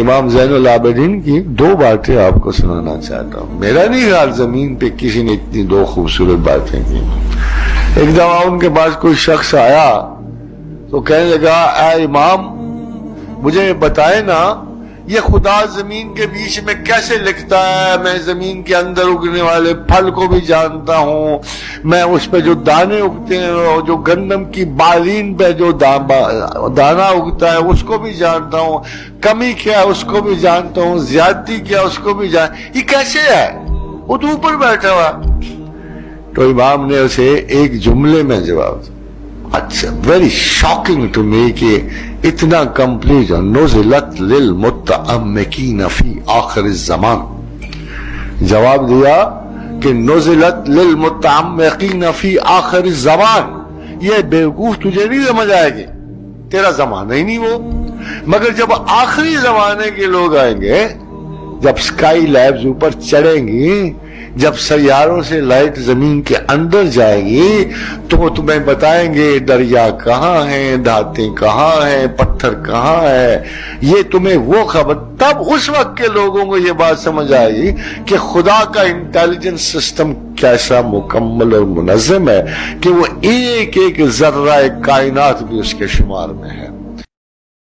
امام زین العابدین کی دو باتیں آپ کو سنانا چاہتا ہوں. میرا نہیں خیال زمین پہ کسی نے اتنی دو خوبصورت باتیں کی. ایک دفعہ ان کے پاس کوئی شخص آیا تو کہنے لگا اے امام مجھے بتائے نا یہ خدا زمین کے بیچ میں کیسے لکھتا ہے؟ میں زمین کے اندر اگنے والے پھل کو بھی جانتا ہوں، میں اس پہ جو دانے اگتے ہیں، جو گندم کی بالین پہ جو دانا اگتا ہے اس کو بھی جانتا ہوں، کمی کیا ہے اس کو بھی جانتا ہوں، زیادتی کیا ہے اس کو بھی یہ کیسے ہے؟ وہ تو اوپر بیٹھا ہوا. تو امام نے اسے ایک جملے میں جواب دیا. اچھا ویری شاکنگ ٹو می کہ اتنا کمپلیٹ. نزلت للمتعمقین فی آخر الزمان. جواب دیا کہ نزلت للمتعمقین فی آخر الزمان. یہ بیوقوف تجھے نہیں سمجھ آئے گی، تیرا زمانہ ہی نہیں وہ. مگر جب آخری زمانے کے لوگ آئیں گے، جب اسکائی لیبز اوپر چڑھیں گی، جب سیاروں سے لائٹ زمین کے اندر جائے گی تو وہ تمہیں بتائیں گے دریا کہاں ہیں، دھاتیں کہاں ہیں، پتھر کہاں ہے. یہ تمہیں وہ خبر، تب اس وقت کے لوگوں کو یہ بات سمجھ آئے گی کہ خدا کا انٹیلیجنس سسٹم کیسا مکمل اور منظم ہے کہ وہ ایک ایک ذرہ کائنات بھی اس کے شمار میں ہے.